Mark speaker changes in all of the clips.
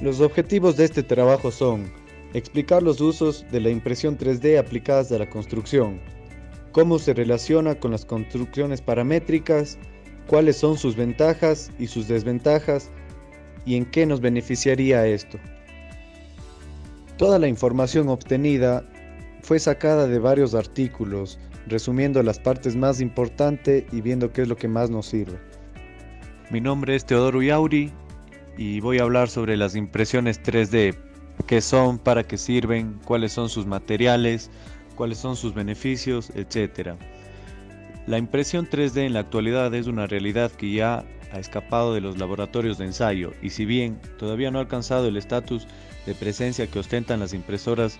Speaker 1: Los objetivos de este trabajo son explicar los usos de la impresión 3D aplicadas a la construcción, cómo se relaciona con las construcciones paramétricas, cuáles son sus ventajas y sus desventajas y en qué nos beneficiaría esto. Toda la información obtenida fue sacada de varios artículos, resumiendo las partes más importantes y viendo qué es lo que más nos sirve.
Speaker 2: Mi nombre es Teodoro Yauri y voy a hablar sobre las impresiones 3D, qué son, para qué sirven, cuáles son sus materiales, cuáles son sus beneficios, etc. La impresión 3D en la actualidad es una realidad que ya ha escapado de los laboratorios de ensayo y si bien todavía no ha alcanzado el estatus de presencia que ostentan las impresoras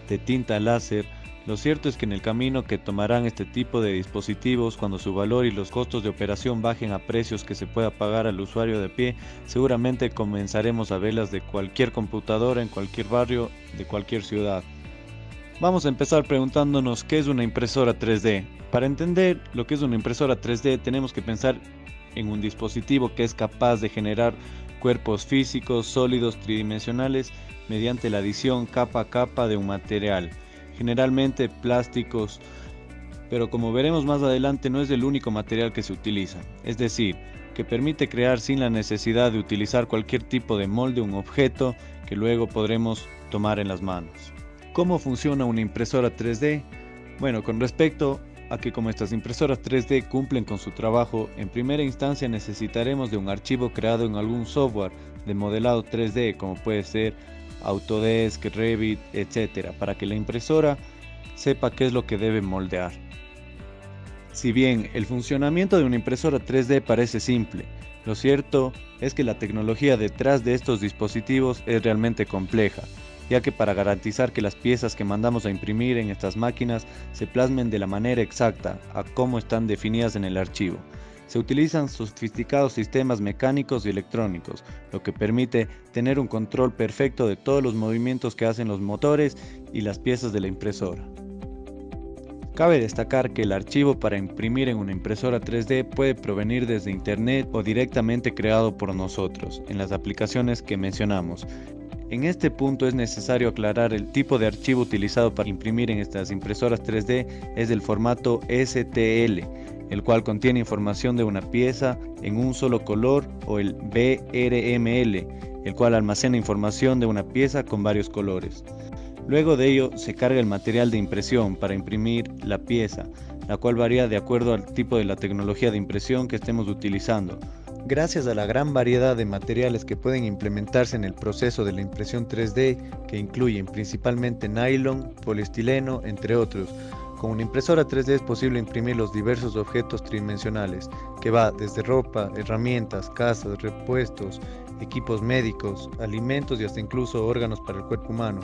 Speaker 2: de tinta láser, lo cierto es que en el camino que tomarán este tipo de dispositivos, cuando su valor y los costos de operación bajen a precios que se pueda pagar al usuario de pie, seguramente comenzaremos a verlas de cualquier computadora en cualquier barrio de cualquier ciudad. Vamos a empezar preguntándonos qué es una impresora 3D. Para entender lo que es una impresora 3D tenemos que pensar en un dispositivo que es capaz de generar cuerpos físicos, sólidos, tridimensionales mediante la adición capa a capa de un material, generalmente plásticos, pero como veremos más adelante no es el único material que se utiliza, es decir, que permite crear sin la necesidad de utilizar cualquier tipo de molde un objeto que luego podremos tomar en las manos. ¿Cómo funciona una impresora 3D? Bueno, con respecto a que como estas impresoras 3D cumplen con su trabajo, en primera instancia necesitaremos de un archivo creado en algún software de modelado 3D, como puede ser Autodesk, Revit, etc., para que la impresora sepa qué es lo que debe moldear. Si bien el funcionamiento de una impresora 3D parece simple, lo cierto es que la tecnología detrás de estos dispositivos es realmente compleja, ya que para garantizar que las piezas que mandamos a imprimir en estas máquinas se plasmen de la manera exacta a cómo están definidas en el archivo, se utilizan sofisticados sistemas mecánicos y electrónicos, lo que permite tener un control perfecto de todos los movimientos que hacen los motores y las piezas de la impresora. Cabe destacar que el archivo para imprimir en una impresora 3D puede provenir desde internet o directamente creado por nosotros, en las aplicaciones que mencionamos. En este punto es necesario aclarar el tipo de archivo utilizado para imprimir en estas impresoras 3D es del formato STL, el cual contiene información de una pieza en un solo color, o el BRML, el cual almacena información de una pieza con varios colores. Luego de ello se carga el material de impresión para imprimir la pieza, la cual varía de acuerdo al tipo de la tecnología de impresión que estemos utilizando. Gracias a la gran variedad de materiales que pueden implementarse en el proceso de la impresión 3D, que incluyen principalmente nylon, poliestileno, entre otros, con una impresora 3D es posible imprimir los diversos objetos tridimensionales, que va desde ropa, herramientas, casas, repuestos, equipos médicos, alimentos y hasta incluso órganos para el cuerpo humano.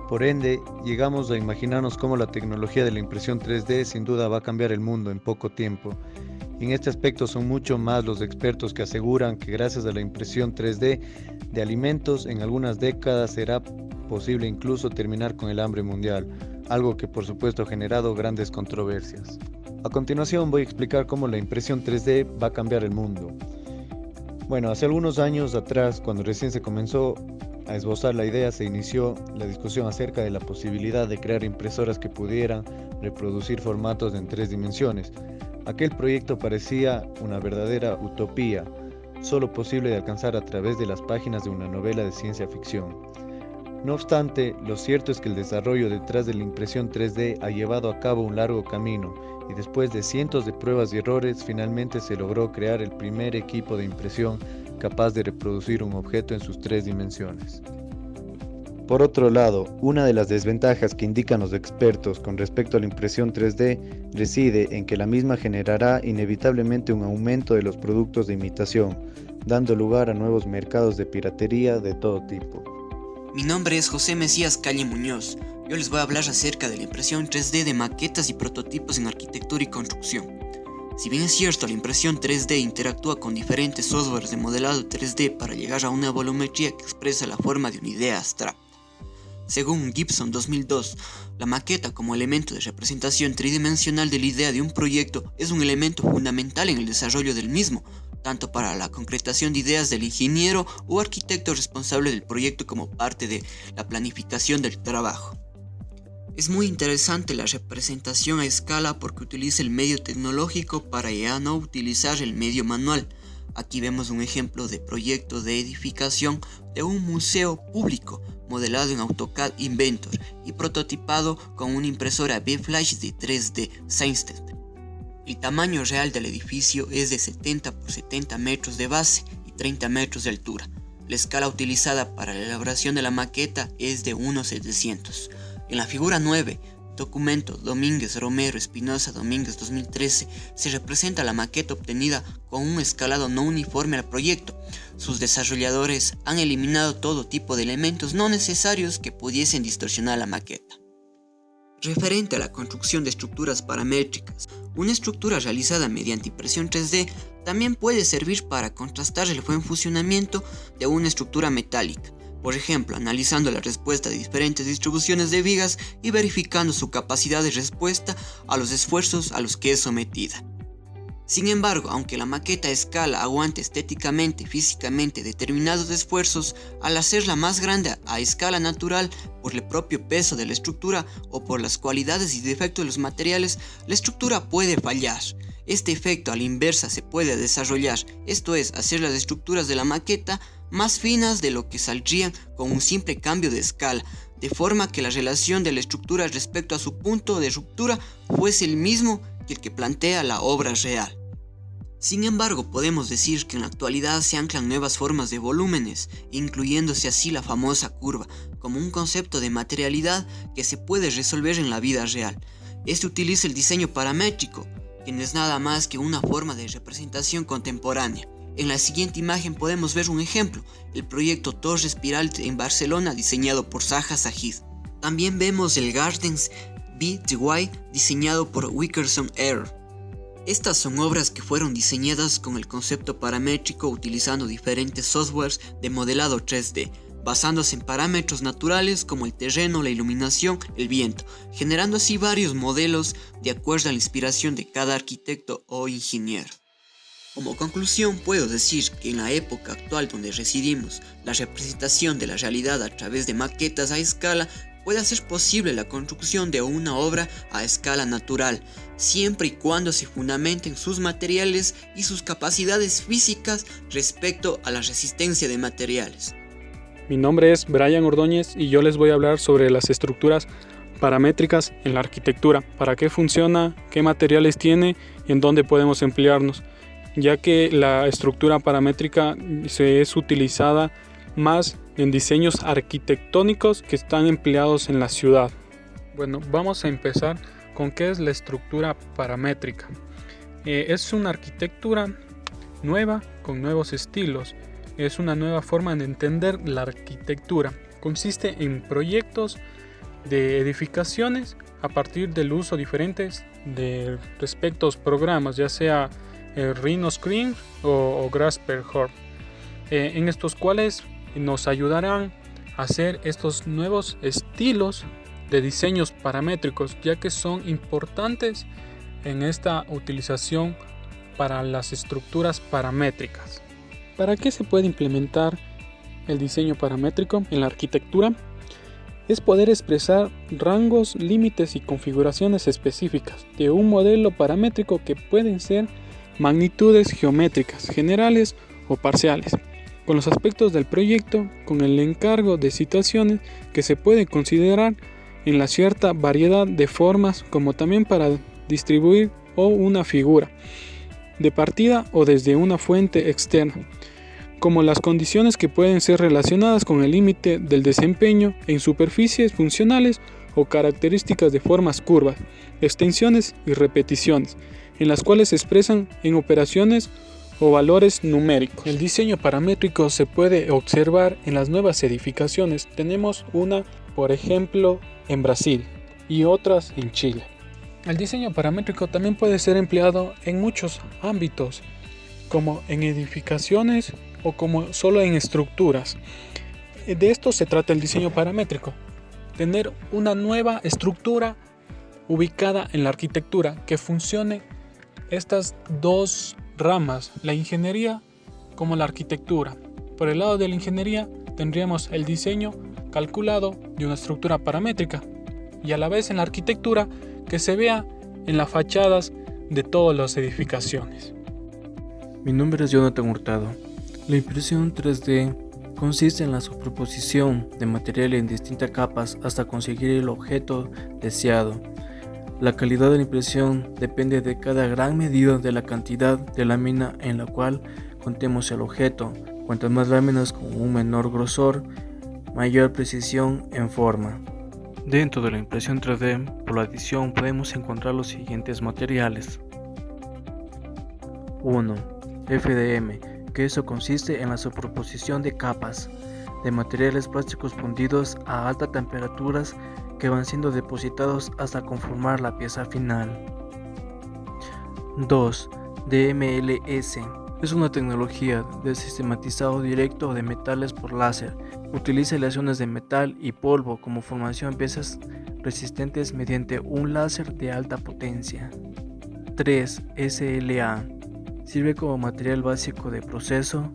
Speaker 2: Por ende, llegamos a imaginarnos cómo la tecnología de la impresión 3D sin duda va a cambiar el mundo en poco tiempo. En este aspecto son mucho más los expertos que aseguran que gracias a la impresión 3D de alimentos en algunas décadas será posible incluso terminar con el hambre mundial, algo que por supuesto ha generado grandes controversias. A continuación voy a explicar cómo la impresión 3D va a cambiar el mundo. Bueno, hace algunos años atrás, cuando recién se comenzó a esbozar la idea, se inició la discusión acerca de la posibilidad de crear impresoras que pudieran reproducir formatos en 3 dimensiones. Aquel proyecto parecía una verdadera utopía, solo posible de alcanzar a través de las páginas de una novela de ciencia ficción. No obstante, lo cierto es que el desarrollo detrás de la impresión 3D ha llevado a cabo un largo camino, y después de cientos de pruebas y errores, finalmente se logró crear el primer equipo de impresión capaz de reproducir un objeto en sus 3 dimensiones. Por otro lado, una de las desventajas que indican los expertos con respecto a la impresión 3D reside en que la misma generará inevitablemente un aumento de los productos de imitación, dando lugar a nuevos mercados de piratería de todo tipo.
Speaker 3: Mi nombre es José Mesías Calle Muñoz. Yo les voy a hablar acerca de la impresión 3D de maquetas y prototipos en arquitectura y construcción. Si bien es cierto, la impresión 3D interactúa con diferentes softwares de modelado 3D para llegar a una volumetría que expresa la forma de una idea abstracta. Según Gibson 2002, la maqueta como elemento de representación tridimensional de la idea de un proyecto es un elemento fundamental en el desarrollo del mismo, tanto para la concretación de ideas del ingeniero o arquitecto responsable del proyecto como parte de la planificación del trabajo. Es muy interesante la representación a escala porque utiliza el medio tecnológico para ya no utilizar el medio manual. Aquí vemos un ejemplo de proyecto de edificación de un museo público modelado en AutoCAD Inventor y prototipado con una impresora B-Flash de 3D System. El tamaño real del edificio es de 70 por 70 metros de base y 30 metros de altura. La escala utilizada para la elaboración de la maqueta es de 1/700. En la figura 9, documento Domínguez Romero Espinosa Domínguez 2013, se representa la maqueta obtenida con un escalado no uniforme al proyecto. Sus desarrolladores han eliminado todo tipo de elementos no necesarios que pudiesen distorsionar la maqueta. Referente a la construcción de estructuras paramétricas, una estructura realizada mediante impresión 3D también puede servir para contrastar el buen funcionamiento de una estructura metálica. Por ejemplo, analizando la respuesta de diferentes distribuciones de vigas y verificando su capacidad de respuesta a los esfuerzos a los que es sometida. Sin embargo, aunque la maqueta a escala aguante estéticamente y físicamente determinados esfuerzos, al hacerla más grande a escala natural por el propio peso de la estructura o por las cualidades y defectos de los materiales, la estructura puede fallar. Este efecto a la inversa se puede desarrollar, esto es, hacer las estructuras de la maqueta más finas de lo que saldrían con un simple cambio de escala, de forma que la relación de la estructura respecto a su punto de ruptura fuese el mismo que el que plantea la obra real. Sin embargo, podemos decir que en la actualidad se anclan nuevas formas de volúmenes, incluyéndose así la famosa curva, como un concepto de materialidad que se puede resolver en la vida real. Este utiliza el diseño paramétrico, que no es nada más que una forma de representación contemporánea. En la siguiente imagen podemos ver un ejemplo, el proyecto Torre Espiral en Barcelona diseñado por Zaha Hadid. También vemos el Gardens BTY diseñado por Wickerson Air. Estas son obras que fueron diseñadas con el concepto paramétrico utilizando diferentes softwares de modelado 3D, basándose en parámetros naturales como el terreno, la iluminación, el viento, generando así varios modelos de acuerdo a la inspiración de cada arquitecto o ingeniero. Como conclusión, puedo decir que en la época actual donde residimos, la representación de la realidad a través de maquetas a escala puede hacer posible la construcción de una obra a escala natural, siempre y cuando se fundamenten sus materiales y sus capacidades físicas respecto a la resistencia de materiales.
Speaker 4: Mi nombre es Brian Ordóñez y yo les voy a hablar sobre las estructuras paramétricas en la arquitectura, para qué funciona, qué materiales tiene y en dónde podemos emplearnos, ya que la estructura paramétrica se es utilizada más en diseños arquitectónicos que están empleados en la ciudad. Bueno, vamos a empezar con qué es la estructura paramétrica. Es una arquitectura nueva con nuevos estilos. Es una nueva forma de entender la arquitectura. Consiste en proyectos de edificaciones a partir del uso diferentes de respectivos programas, ya sea Rhino Screen o Grasshopper, en estos cuales nos ayudarán a hacer estos nuevos estilos de diseños paramétricos, ya que son importantes en esta utilización para las estructuras paramétricas. ¿Para qué se puede implementar el diseño paramétrico en la arquitectura? Es poder expresar rangos, límites y configuraciones específicas de un modelo paramétrico que pueden ser magnitudes geométricas, generales o parciales, con los aspectos del proyecto, con el encargo de situaciones que se puede considerar en la cierta variedad de formas, como también para distribuir o una figura de partida o desde una fuente externa, como las condiciones que pueden ser relacionadas con el límite del desempeño en superficies funcionales o características de formas curvas, extensiones y repeticiones, en las cuales se expresan en operaciones o valores numéricos. El diseño paramétrico se puede observar en las nuevas edificaciones. Tenemos una, por ejemplo, en Brasil y otras en Chile. El diseño paramétrico también puede ser empleado en muchos ámbitos, como en edificaciones o como solo en estructuras. De esto se trata el diseño paramétrico: tener una nueva estructura ubicada en la arquitectura que funcione estas dos ramas, la ingeniería como la arquitectura. Por el lado de la ingeniería tendríamos el diseño calculado de una estructura paramétrica y a la vez en la arquitectura que se vea en las fachadas de todas las edificaciones.
Speaker 5: Mi nombre es Jonathan Hurtado. La impresión 3D consiste en la superposición de material en distintas capas hasta conseguir el objeto deseado. La calidad de la impresión depende de cada gran medida de la cantidad de lámina en la cual contemos el objeto. Cuantas más láminas con un menor grosor, mayor precisión en forma. Dentro de la impresión 3D por la adición podemos encontrar los siguientes materiales. 1. FDM, que eso consiste en la superposición de capas de materiales plásticos fundidos a altas temperaturas que van siendo depositados hasta conformar la pieza final. 2. DMLS. Es una tecnología de sistematizado directo de metales por láser. Utiliza aleaciones de metal y polvo como formación de piezas resistentes mediante un láser de alta potencia. 3. SLA. Sirve como material básico de proceso.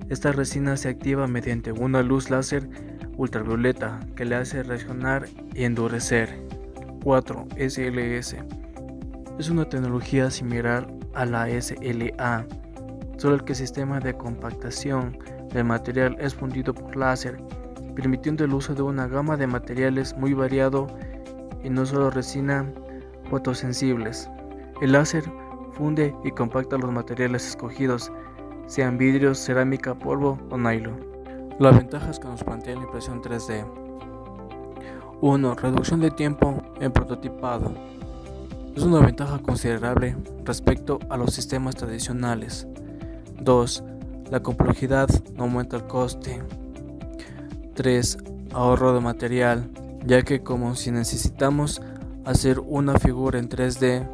Speaker 5: Esta resina se activa mediante una luz láser ultravioleta que le hace reaccionar y endurecer. 4. SLS. Es una tecnología similar a la SLA, solo que el sistema de compactación del material es fundido por láser, permitiendo el uso de una gama de materiales muy variado y no solo resina fotosensibles. El láser funde y compacta los materiales escogidos, sean vidrios, cerámica, polvo o nylon. Las ventajas que nos plantea la impresión 3D. 1. Reducción de tiempo en prototipado. Es una ventaja considerable respecto a los sistemas tradicionales. 2. La complejidad no aumenta el coste. 3. Ahorro de material, ya que como si necesitamos hacer una figura en 3D,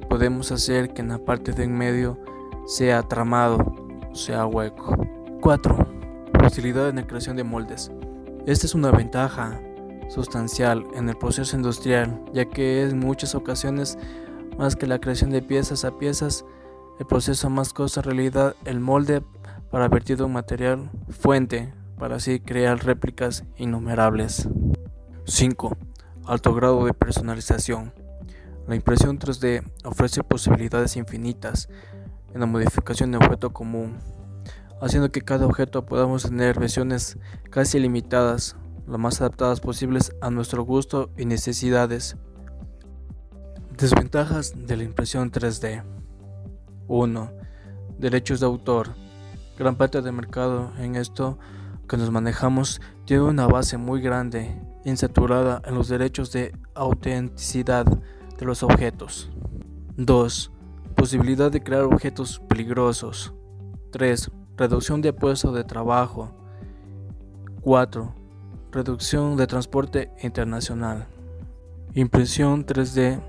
Speaker 5: podemos hacer que en la parte de en medio sea tramado, sea hueco. 4. Facilidad en la creación de moldes. Esta es una ventaja sustancial en el proceso industrial, ya que en muchas ocasiones, más que la creación de piezas a piezas, el proceso más costa en realidad el molde para vertido un material fuente, para así crear réplicas innumerables. 5. Alto grado de personalización. La impresión 3D ofrece posibilidades infinitas en la modificación de objeto común, haciendo que cada objeto podamos tener versiones casi ilimitadas, lo más adaptadas posibles a nuestro gusto y necesidades. Desventajas de la impresión 3D. 1. Derechos de autor. Gran parte del mercado en esto que nos manejamos tiene una base muy grande, insaturada en los derechos de autenticidad de los objetos. 2. Posibilidad de crear objetos peligrosos. 3. Reducción de puestos de trabajo. 4. Reducción de transporte internacional. Impresión 3D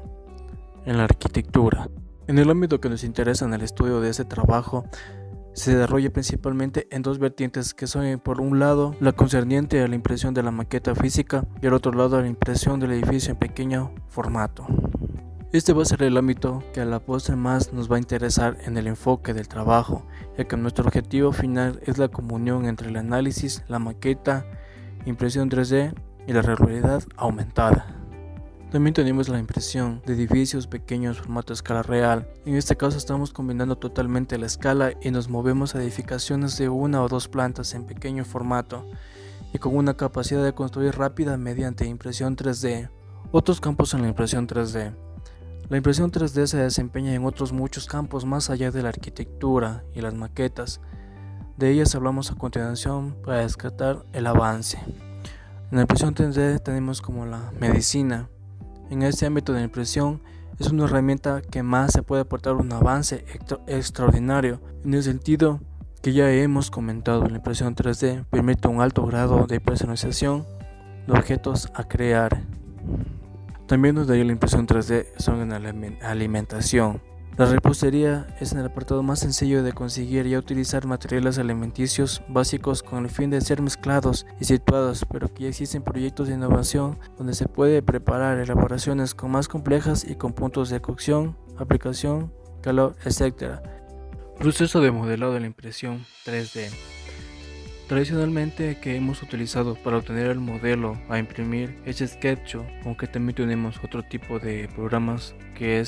Speaker 5: en la arquitectura. En el ámbito que nos interesa en el estudio de este trabajo, se desarrolla principalmente en dos vertientes que son, por un lado, la concerniente a la impresión de la maqueta física y al otro lado, a la impresión del edificio en pequeño formato. Este va a ser el ámbito que a la postre más nos va a interesar en el enfoque del trabajo, ya que nuestro objetivo final es la comunión entre el análisis, la maqueta, impresión 3D y la realidad aumentada. También tenemos la impresión de edificios pequeños formato a escala real. En este caso estamos combinando totalmente la escala y nos movemos a edificaciones de 1 o 2 plantas en pequeño formato y con una capacidad de construir rápida mediante impresión 3D. Otros campos en la impresión 3D. La impresión 3D se desempeña en otros muchos campos más allá de la arquitectura y las maquetas. De ellas hablamos a continuación para descartar el avance. En la impresión 3D tenemos como la medicina. En este ámbito de la impresión es una herramienta que más se puede aportar un avance extraordinario, en el sentido que ya hemos comentado. La impresión 3D permite un alto grado de personalización de objetos a crear. También nos daría la impresión 3D son en la alimentación. La repostería es en el apartado más sencillo de conseguir y utilizar materiales alimenticios básicos con el fin de ser mezclados y situados, pero que ya existen proyectos de innovación donde se puede preparar elaboraciones con más complejas y con puntos de cocción, aplicación calor, etc. Proceso de modelado de la impresión 3D. Tradicionalmente que hemos utilizado para obtener el modelo a imprimir es SketchUp, aunque también tenemos otro tipo de programas que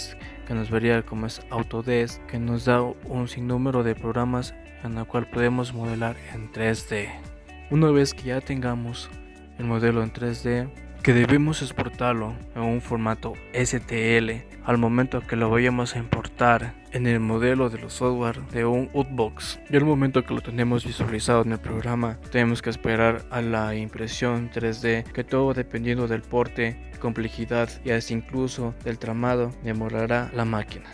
Speaker 5: nos varía, como es Autodesk, que nos da un sinnúmero de programas en el cual podemos modelar en 3D. Una vez que ya tengamos el modelo en 3D, que debemos exportarlo en un formato STL al momento que lo vayamos a importar en el modelo de los software de un Utbox. Y al momento que lo tenemos visualizado en el programa, tenemos que esperar a la impresión 3D, que todo dependiendo del porte, complejidad y hasta incluso del tramado demorará la máquina.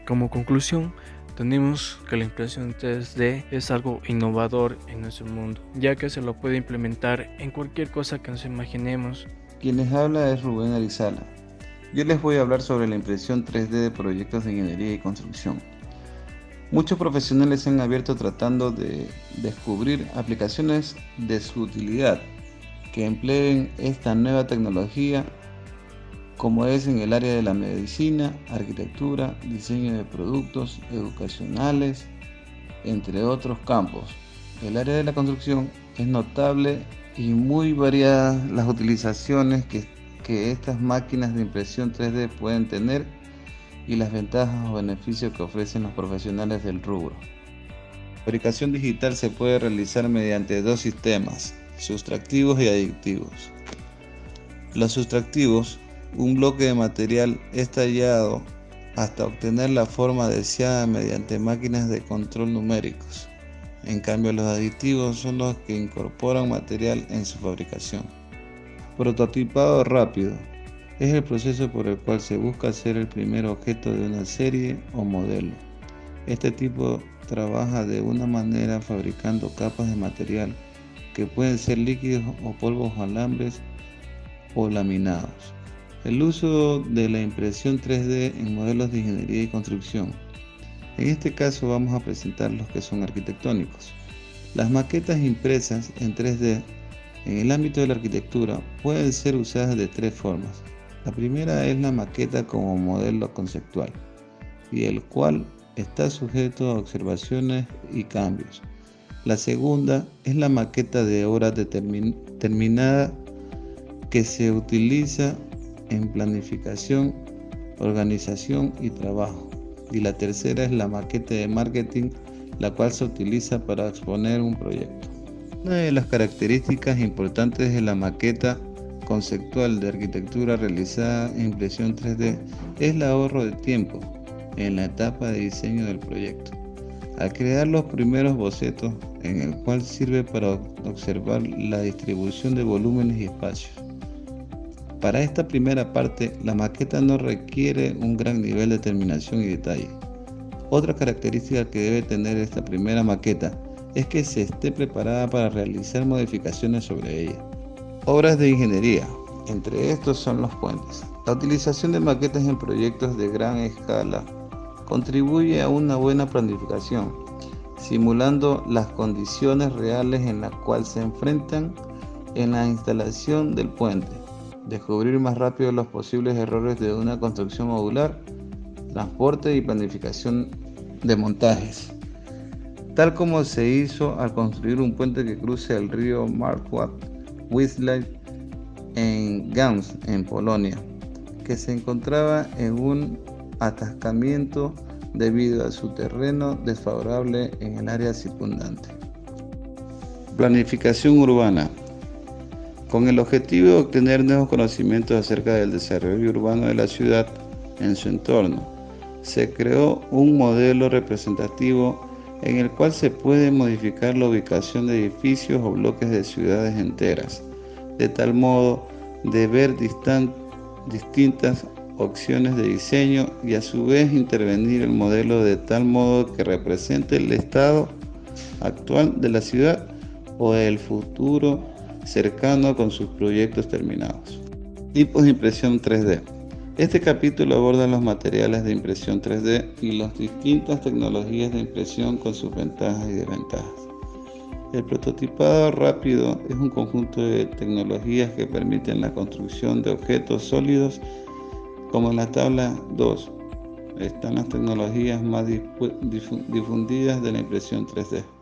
Speaker 5: Como conclusión, tenemos que la impresión 3D es algo innovador en nuestro mundo, ya que se lo puede implementar en cualquier cosa que nos imaginemos.
Speaker 6: Quien les habla es Rubén Arizala. Yo les voy a hablar sobre la impresión 3D de proyectos de ingeniería y construcción. Muchos profesionales se han abierto tratando de descubrir aplicaciones de su utilidad que empleen esta nueva tecnología, como es en el área de la medicina, arquitectura, diseño de productos educacionales, entre otros campos. El área de la construcción es notable y muy variadas las utilizaciones que estas máquinas de impresión 3D pueden tener y las ventajas o beneficios que ofrecen los profesionales del rubro. La fabricación digital se puede realizar mediante dos sistemas, sustractivos y adictivos. Los sustractivos, un bloque de material es tallado hasta obtener la forma deseada mediante máquinas de control numéricos. En cambio, los aditivos son los que incorporan material en su fabricación. Prototipado rápido es el proceso por el cual se busca hacer el primer objeto de una serie o modelo. Este tipo trabaja de una manera fabricando capas de material que pueden ser líquidos o polvos o alambres o laminados. El uso de la impresión 3D en modelos de ingeniería y construcción. En este caso vamos a presentar los que son arquitectónicos. Las maquetas impresas en 3D en el ámbito de la arquitectura pueden ser usadas de tres formas. La primera es la maqueta como modelo conceptual, y el cual está sujeto a observaciones y cambios. La segunda es la maqueta de obra determinada, que se utiliza en planificación, organización y trabajo. Y la tercera es la maqueta de marketing, la cual se utiliza para exponer un proyecto. Una de las características importantes de la maqueta conceptual de arquitectura realizada en impresión 3D es el ahorro de tiempo en la etapa de diseño del proyecto. Al crear los primeros bocetos, en el cual sirve para observar la distribución de volúmenes y espacios. Para esta primera parte, la maqueta no requiere un gran nivel de terminación y detalle. Otra característica que debe tener esta primera maqueta es que se esté preparada para realizar modificaciones sobre ella. Obras de ingeniería, entre estos son los puentes. La utilización de maquetas en proyectos de gran escala contribuye a una buena planificación, simulando las condiciones reales en las cuales se enfrentan en la instalación del puente. Descubrir más rápido los posibles errores de una construcción modular, transporte y planificación de montajes, tal como se hizo al construir un puente que cruce el río Marquardt-Wisła en Gdańsk, en Polonia, que se encontraba en un atascamiento debido a su terreno desfavorable en el área circundante. Planificación urbana. Con el objetivo de obtener nuevos conocimientos acerca del desarrollo urbano de la ciudad en su entorno, se creó un modelo representativo en el cual se puede modificar la ubicación de edificios o bloques de ciudades enteras, de tal modo de ver distintas opciones de diseño y a su vez intervenir el modelo de tal modo que represente el estado actual de la ciudad o el futuro cercano con sus proyectos terminados. Tipos de impresión 3D. Este capítulo aborda los materiales de impresión 3D y las distintas tecnologías de impresión con sus ventajas y desventajas. El prototipado rápido es un conjunto de tecnologías que permiten la construcción de objetos sólidos, como en la tabla 2. están las tecnologías más difundidas de la impresión 3D.